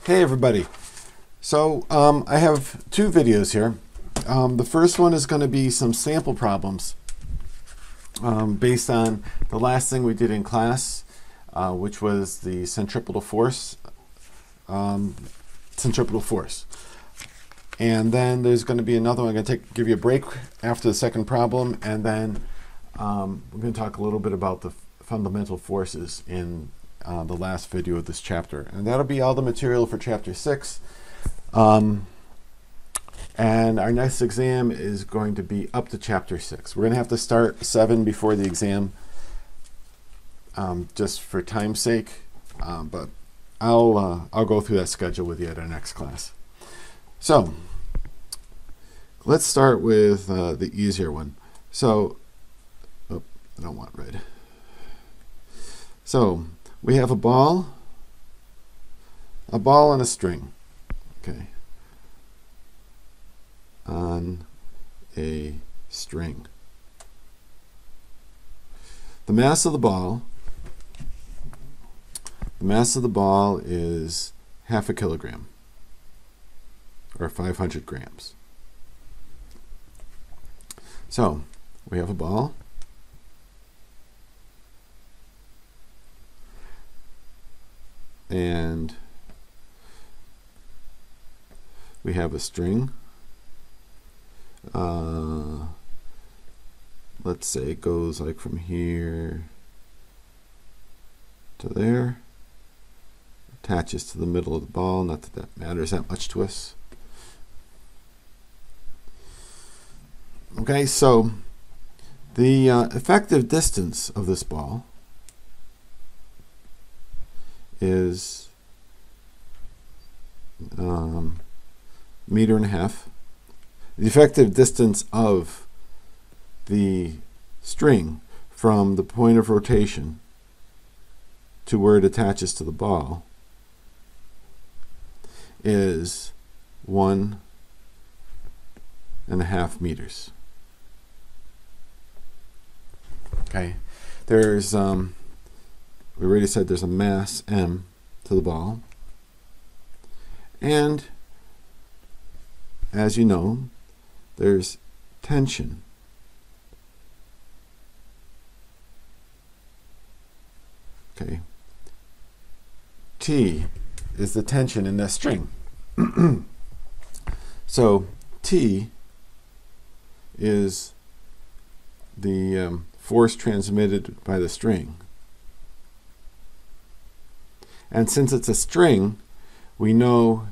Hey everybody. So I have two videos here. The first one is going to be some sample problems based on the last thing we did in class, which was the centripetal force. And then there's going to be another one. I'm going to give you a break after the second problem, and then we're going to talk a little bit about the fundamental forces in the last video of this chapter. And that'll be all the material for chapter 6. And our next exam is going to be up to chapter 6. We're going to have to start 7 before the exam, just for time's sake. But I'll go through that schedule with you at our next class. So let's start with the easier one. So, I don't want red. So we have a ball and a string, okay, on a string. The mass of the ball is half a kilogram, or 500 grams. So we have a ball, and we have a string. Let's say it goes like from here to there, attaches to the middle of the ball. Not that that matters that much to us. Okay, so the effective distance of this ball is meter and a half. The effective distance of the string from the point of rotation to where it attaches to the ball is 1.5 meters. Okay, there's we already said there's a mass m to the ball, and as you know, there's tension. Okay, T is the tension in that string. So T is the force transmitted by the string. And since it's a string, we know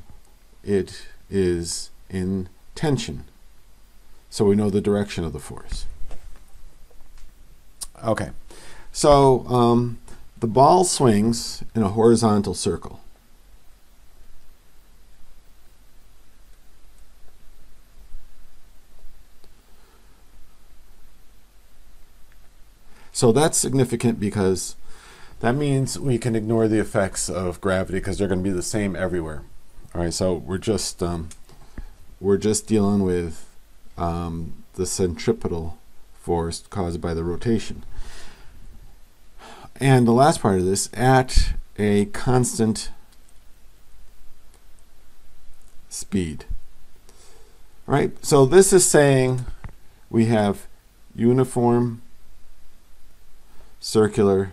it is in tension. So we know the direction of the force. Okay, so the ball swings in a horizontal circle. So that's significant because that means we can ignore the effects of gravity because they're going to be the same everywhere. All right, so we're just dealing with the centripetal force caused by the rotation. And the last part of this, at a constant speed. All right, so this is saying we have uniform circular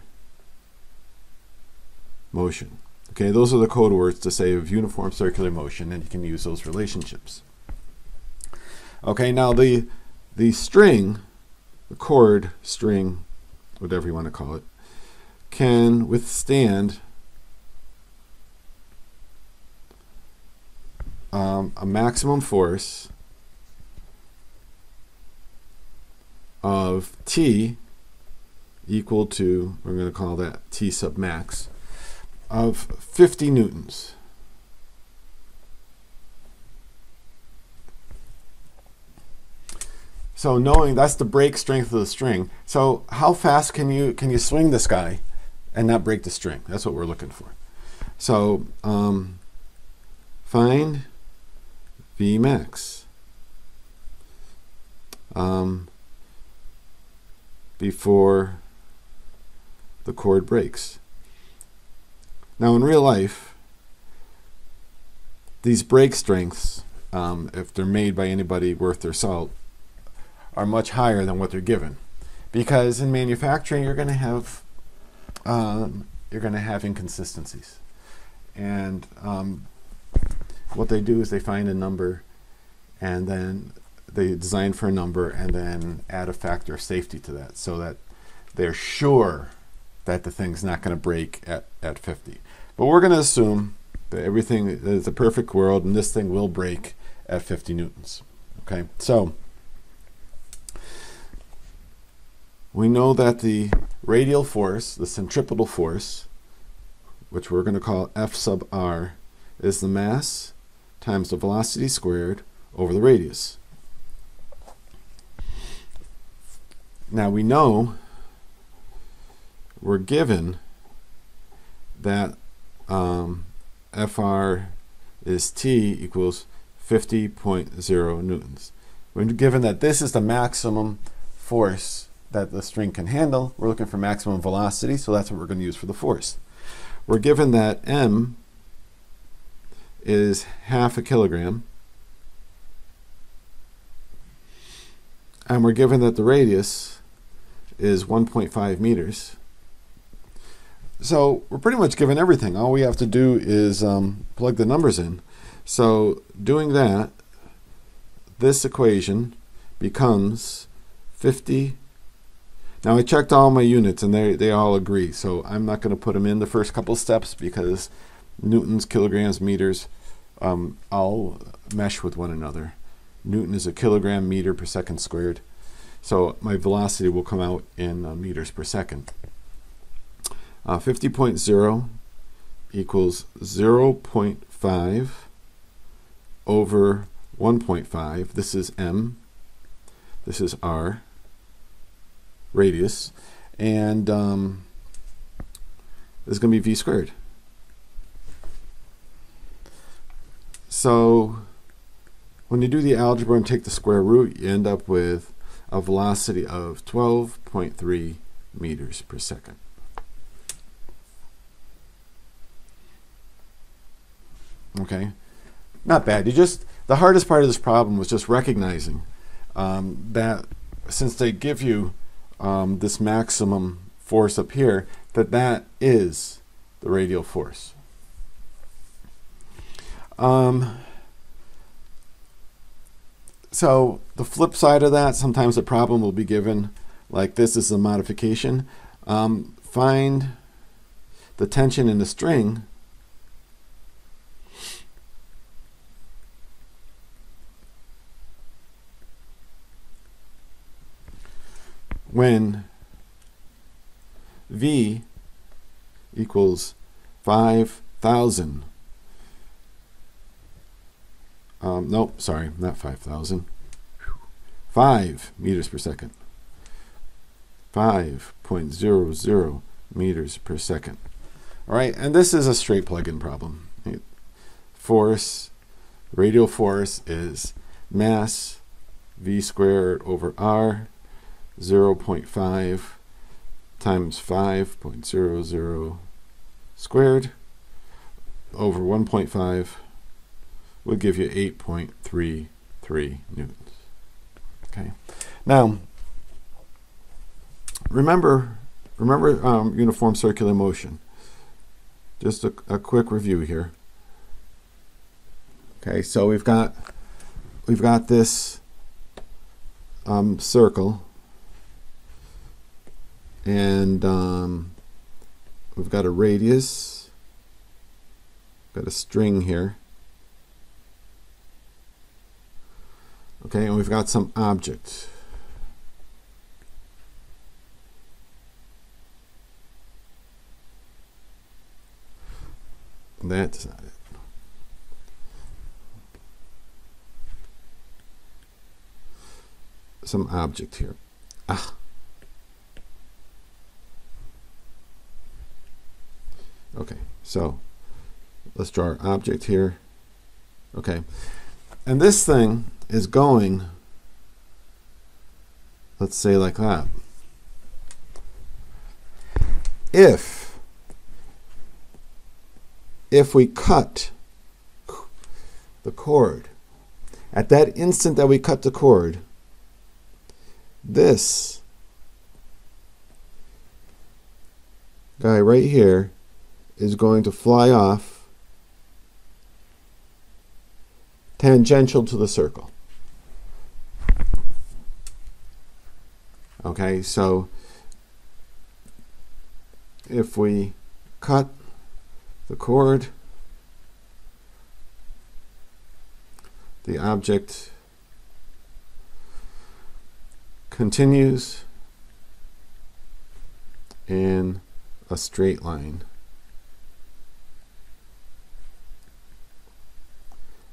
motion. Okay, those are the code words to say of uniform circular motion, and you can use those relationships. Okay, now the string, the cord, string, whatever you want to call it, can withstand a maximum force of T equal to, we're going to call that T sub max, of 50 newtons. So knowing that's the break strength of the string, so how fast can you swing this guy and not break the string? That's what we're looking for. So find V max before the cord breaks. Now in real life, these brake strengths, if they're made by anybody worth their salt, are much higher than what they're given, because in manufacturing you're going to have inconsistencies, and what they do is they find a number, and then they design for a number, and then add a factor of safety to that, so that they're sure that the thing's not going to break at 50. But we're going to assume that everything is a perfect world, and this thing will break at 50 newtons. Okay, so we know that the radial force, the centripetal force, which we're going to call F sub r, is the mass times the velocity squared over the radius. Now we know we're given that Fr is T equals 50.0 newtons. We're given that this is the maximum force that the string can handle. We're looking for maximum velocity, so that's what we're going to use for the force. We're given that M is half a kilogram, and we're given that the radius is 1.5 meters. So we're pretty much given everything. All we have to do is plug the numbers in. So doing that, this equation becomes 50. Now I checked all my units and they all agree. So I'm not going to put them in the first couple steps because newtons, kilograms, meters all mesh with one another. Newton is a kilogram meter per second squared. So my velocity will come out in meters per second. 50.0 equals 0.5 over 1.5. This is M. This is R, radius. And this is going to be V squared. So when you do the algebra and take the square root, you end up with a velocity of 12.3 meters per second. Okay, not bad. The hardest part of this problem was just recognizing that since they give you this maximum force up here, that is the radial force. So the flip side of that, sometimes a problem will be given like this is a modification. Find the tension in the string when V equals 5,000. Nope, sorry, not 5,000. 5 meters per second. 5.00 meters per second. All right, and this is a straight plug-in problem. Force, radial force is mass V squared over R, 0.5 times 5.00 squared over 1.5 would give you 8.33 newtons. Okay. Now, remember uniform circular motion. Just a quick review here. Okay, so we've got this circle, and we've got a radius, got a string here. Okay, and we've got some object. That's not it. Some object here. Ah. Okay, so let's draw our object here. Okay, and this thing is going, let's say like that. If we cut the cord, at that instant that we cut the cord, this guy right here is going to fly off tangential to the circle. Okay, so if we cut the cord, the object continues in a straight line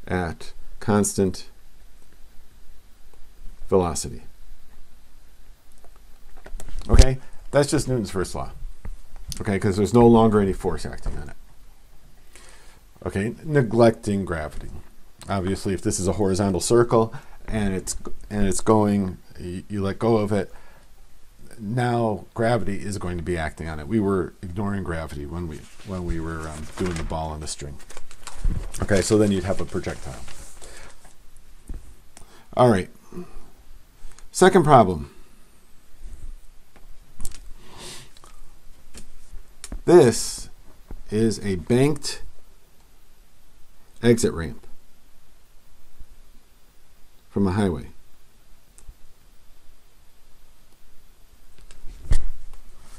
at constant velocity. Okay, that's just Newton's first law. Okay, because there's no longer any force acting on it. Okay, neglecting gravity. Obviously, if this is a horizontal circle and it's going, you let go of it. Now gravity is going to be acting on it. We were ignoring gravity when we were doing the ball on the string. Okay, so then you'd have a projectile. All right. Second problem. This is a banked exit ramp from a highway.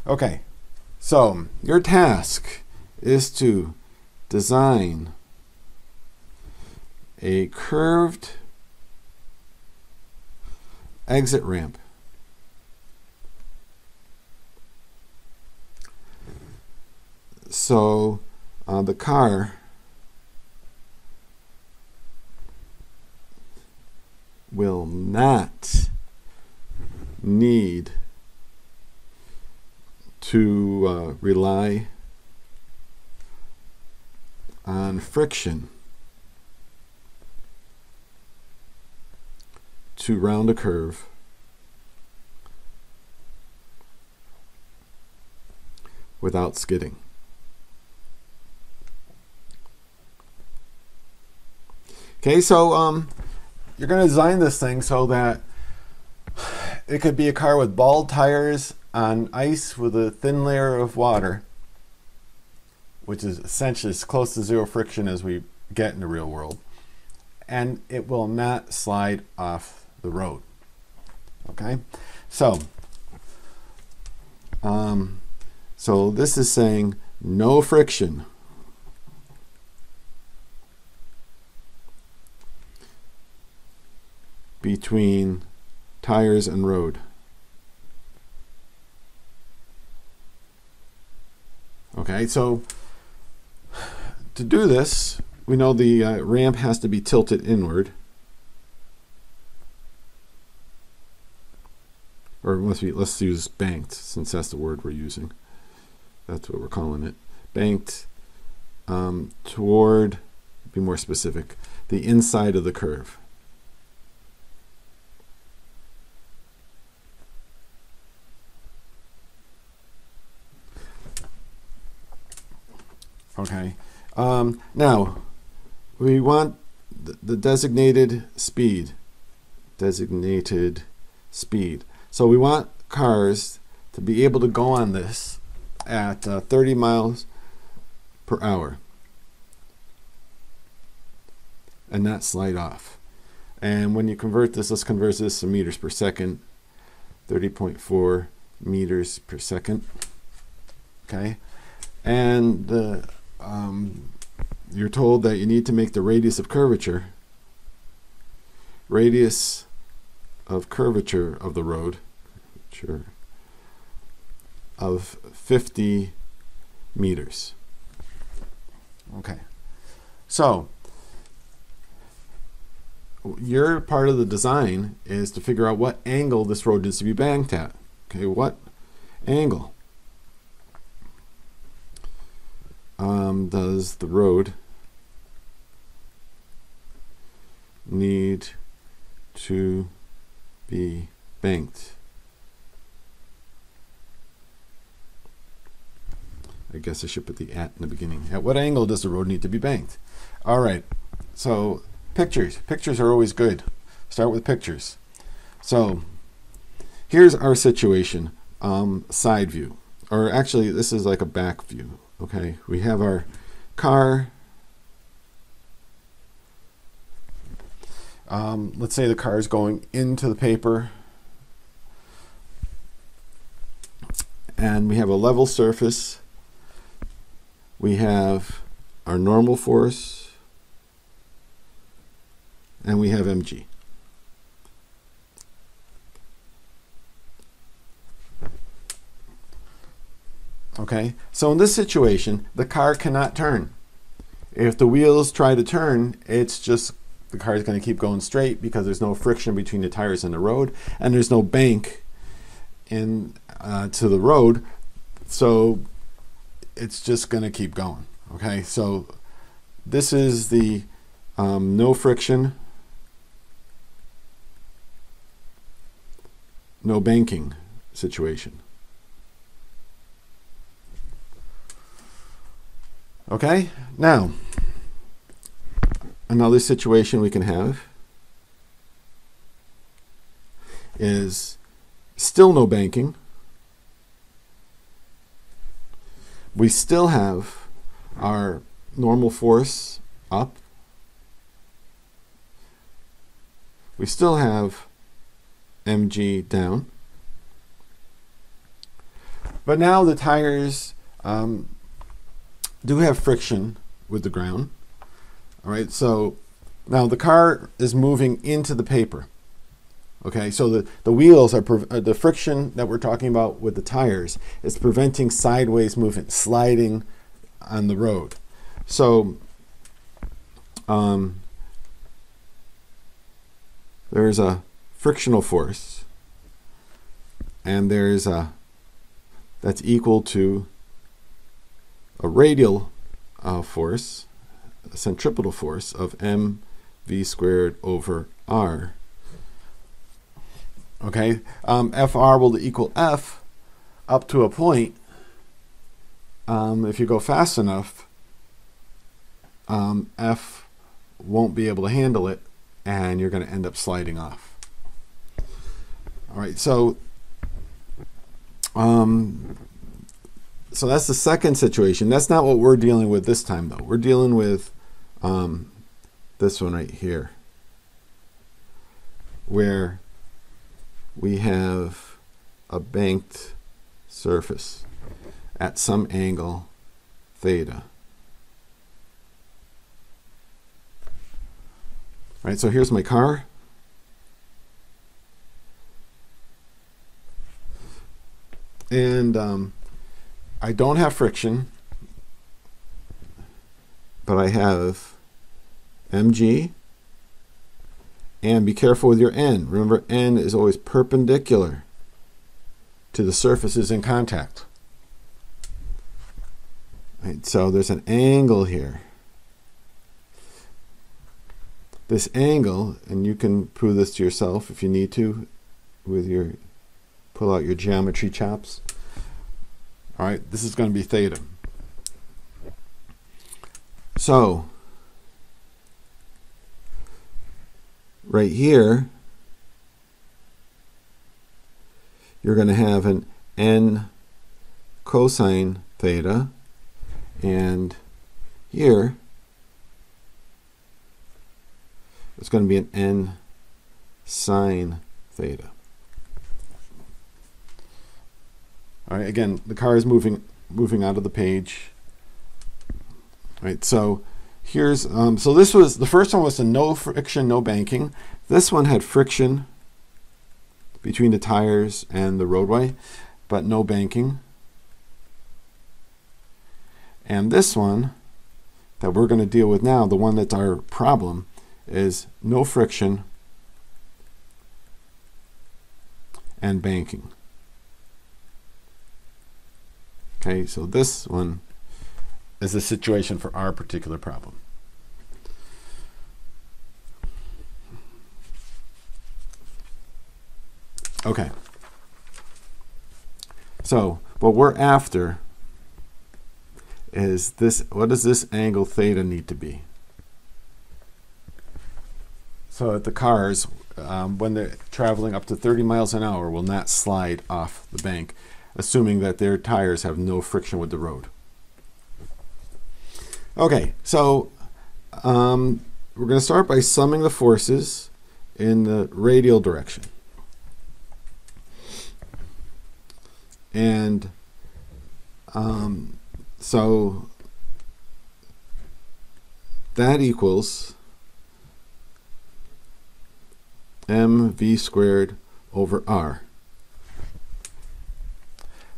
Okay, so your task is to design a curved exit ramp so the car will not need to rely on friction to round a curve without skidding. Okay, so you're going to design this thing so that it could be a car with bald tires on ice with a thin layer of water, which is essentially as close to zero friction as we get in the real world, and it will not slide off the road. Okay, so so this is saying no friction between tires and road. Okay, so to do this, we know the ramp has to be tilted inward. Or let's use banked, since that's the word we're using. That's what we're calling it. Banked toward, be more specific, the inside of the curve. Okay. Now, we want the designated speed. So we want cars to be able to go on this at 30 miles per hour and not slide off. And when you convert this, let's convert this to meters per second. 30.4 meters per second. Okay. And you're told that you need to make the radius of curvature of the road of 50 meters. Okay, so your part of the design is to figure out what angle this road needs to be banked at. Okay, what angle does the road need to be banked? I guess I should put the at in the beginning. At what angle does the road need to be banked? All right, so Pictures. Pictures are always good. Start with pictures. So here's our situation, side view. Or actually, this is like a back view. Okay, we have our car. Let's say the car is going into the paper. And we have a level surface. We have our normal force. And we have mg. Okay, so in this situation, the car cannot turn. If the wheels try to turn, it's just the car is going to keep going straight because there's no friction between the tires and the road, and there's no bank in to the road, so it's just going to keep going. Okay, so this is the no friction, no banking situation. Okay, now another situation we can have is still no banking. We still have our normal force up. We still have mg down. But now the tires do have friction with the ground. All right, so now the car is moving into the paper. Okay, so the wheels are, the friction that we're talking about with the tires is preventing sideways movement, sliding on the road. So there's a frictional force, and there's that's equal to a radial force, a centripetal force of mv squared over r. Okay, Fr will equal F up to a point. If you go fast enough, F won't be able to handle it, and you're going to end up sliding off. All right, so so that's the second situation. That's not what we're dealing with this time, though. We're dealing with this one right here, where we have a banked surface at some angle theta. All right, so here's my car. And I don't have friction, but I have mg. And be careful with your n. Remember, n is always perpendicular to the surfaces in contact. Right, so there's an angle here. This angle, and you can prove this to yourself if you need to, with your, pull out your geometry chops. All right, this is going to be theta. So right here, you're going to have an n cosine theta, and here it's going to be an n sine theta. All right, again, the car is moving out of the page. All right, so here's so this was the first one was the no friction, no banking. This one had friction between the tires and the roadway, but no banking. And this one that we're going to deal with now, the one that's our problem, is no friction and banking. Okay, so this one is the situation for our particular problem. Okay, so what we're after is this. What does this angle theta need to be? so that the cars, when they're traveling up to 30 miles an hour, will not slide off the bank, assuming that their tires have no friction with the road. Okay, so we're going to start by summing the forces in the radial direction. And so that equals mv squared over r.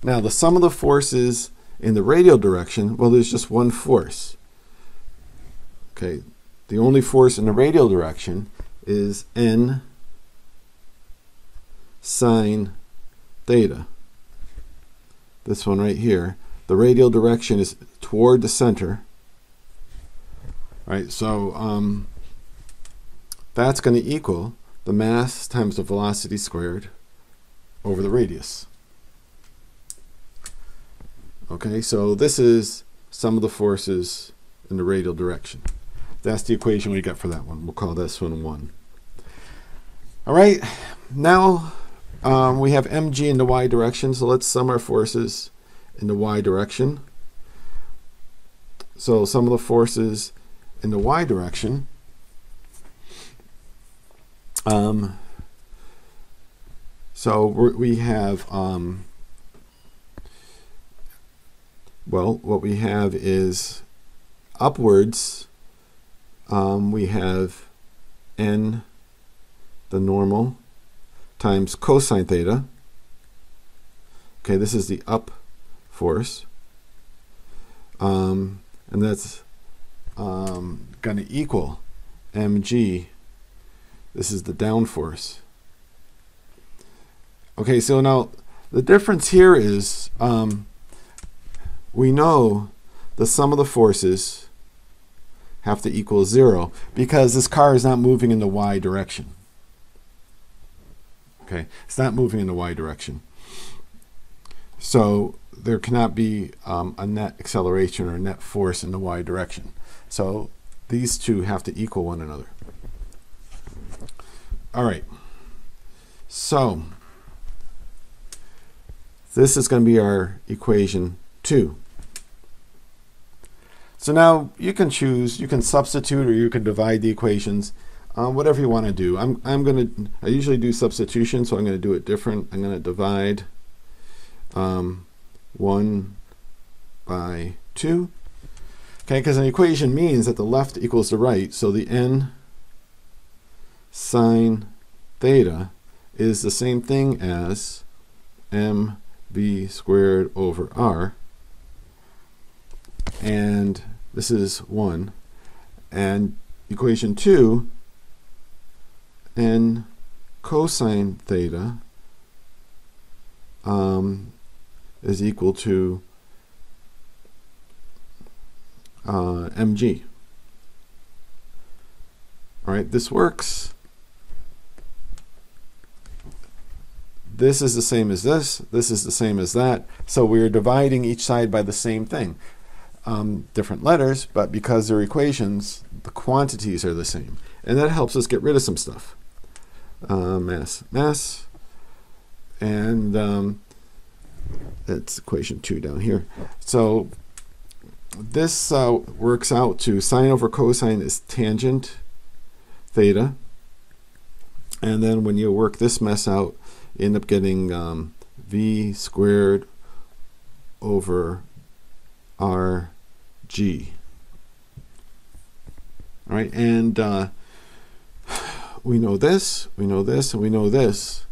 Now the sum of the forces in the radial direction, well, there's just one force. Okay, the only force in the radial direction is n sine theta. This one right here. The radial direction is toward the center. Right, so that's going to equal the mass times the velocity squared over the radius. Okay, so this is sum of the forces in the radial direction. That's the equation we get for that one. We'll call this one 1. All right, now we have mg in the y direction, so let's sum our forces in the y direction. So sum of the forces in the y direction, so we have, well, what we have is upwards, we have n, the normal, times cosine theta. Okay, this is the up force. And that's going to equal mg. This is the down force. Okay, so now the difference here is we know the sum of the forces have to equal 0 because this car is not moving in the y direction. Okay, it's not moving in the y direction. So there cannot be a net acceleration or a net force in the y direction. So these two have to equal one another. All right. So this is going to be our equation 2. So now you can choose, you can substitute or you can divide the equations, whatever you want to do. I usually do substitution, so I'm going to do it different. I'm going to divide 1 by 2. Okay, because an equation means that the left equals the right, so the n sine theta is the same thing as mv squared over r, and this is 1, and equation 2, n cosine theta is equal to mg. All right, this works. This is the same as this. This is the same as that. So we're dividing each side by the same thing. Different letters, but because they're equations, the quantities are the same. And that helps us get rid of some stuff. Mass. And that's equation 2 down here. So this works out to sine over cosine is tangent theta. And then when you work this mess out, you end up getting v squared over rg. All right, and we know this, we know this, and we know this.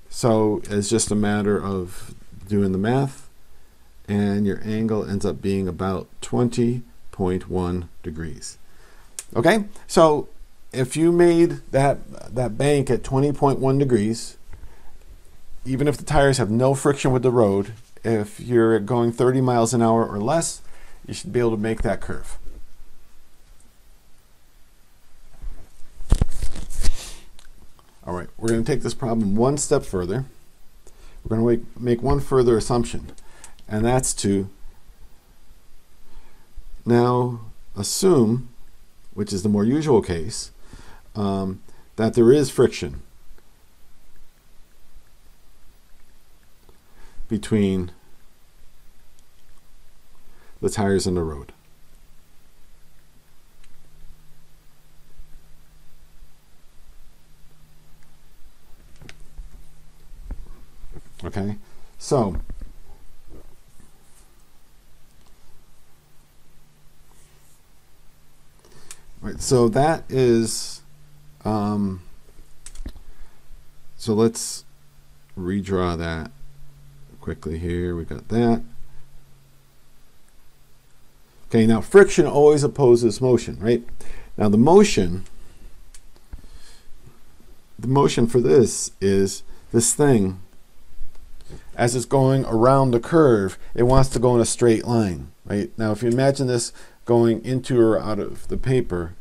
So it's just a matter of doing the math, and your angle ends up being about 20.1 degrees. Okay, so if you made that bank at 20.1 degrees, even if the tires have no friction with the road, if you're going 30 miles an hour or less, you should be able to make that curve. All right, we're going to take this problem one step further. We're going to make one further assumption, and that's to now assume which is the more usual case, that there is friction between the tires and the road. Okay, so right, so that is so let's redraw that quickly here. We got that. Okay, now friction always opposes motion, right? Now the motion for this is this thing, as it's going around the curve, it wants to go in a straight line, right? Now if you imagine this going into or out of the paper,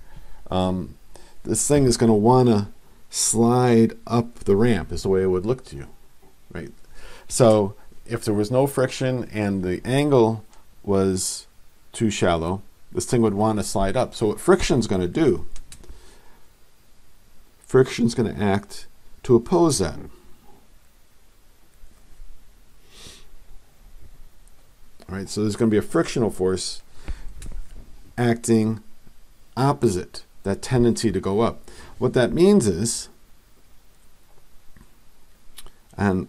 this thing is going to want to slide up the ramp, is the way it would look to you, right? So if there was no friction and the angle was too shallow, this thing would want to slide up. So what friction's going to do, friction's going to act to oppose that. All right, so there's going to be a frictional force acting opposite that tendency to go up. What that means is, and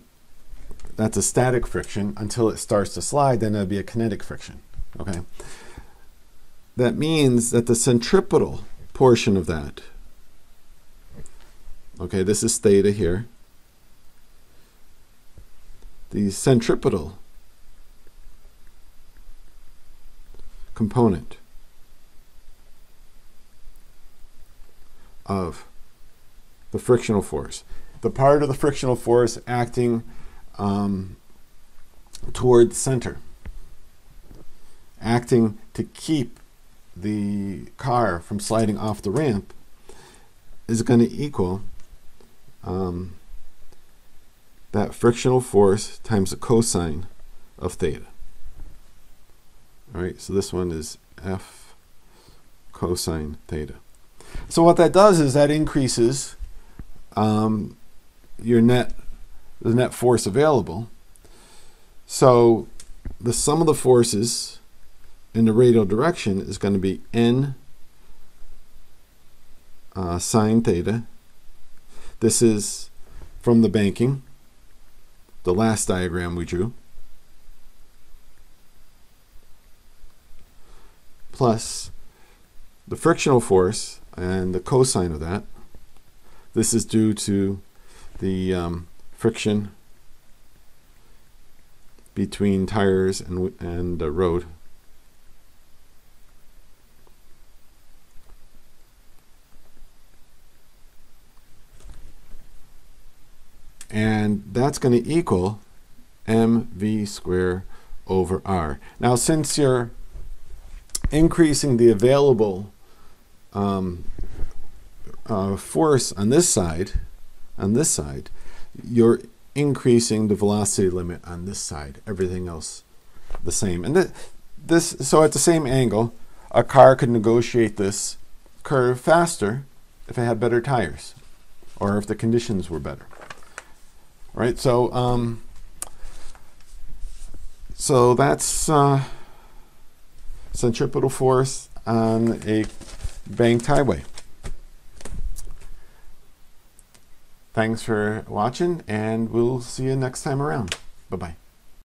that's a static friction until it starts to slide, then it'll be a kinetic friction. Okay, that means that the centripetal portion of that, okay, this is theta here, the centripetal component of the frictional force, the part of the frictional force acting toward the center, acting to keep the car from sliding off the ramp, is going to equal that frictional force times the cosine of theta. All right, so this one is F cosine theta. So what that does is that increases the net force available. So the sum of the forces in the radial direction is going to be N sine theta. This is from the banking, the last diagram we drew, plus the frictional force and the cosine of that. This is due to the friction between tires and the road. And that's going to equal mv squared over r. Now, since you're increasing the available force on this side, you're increasing the velocity limit on this side. Everything else the same. And so at the same angle, a car could negotiate this curve faster if it had better tires, or if the conditions were better. All right, so so that's centripetal force on a banked highway. Thanks for watching, and we'll see you next time around. Bye-bye.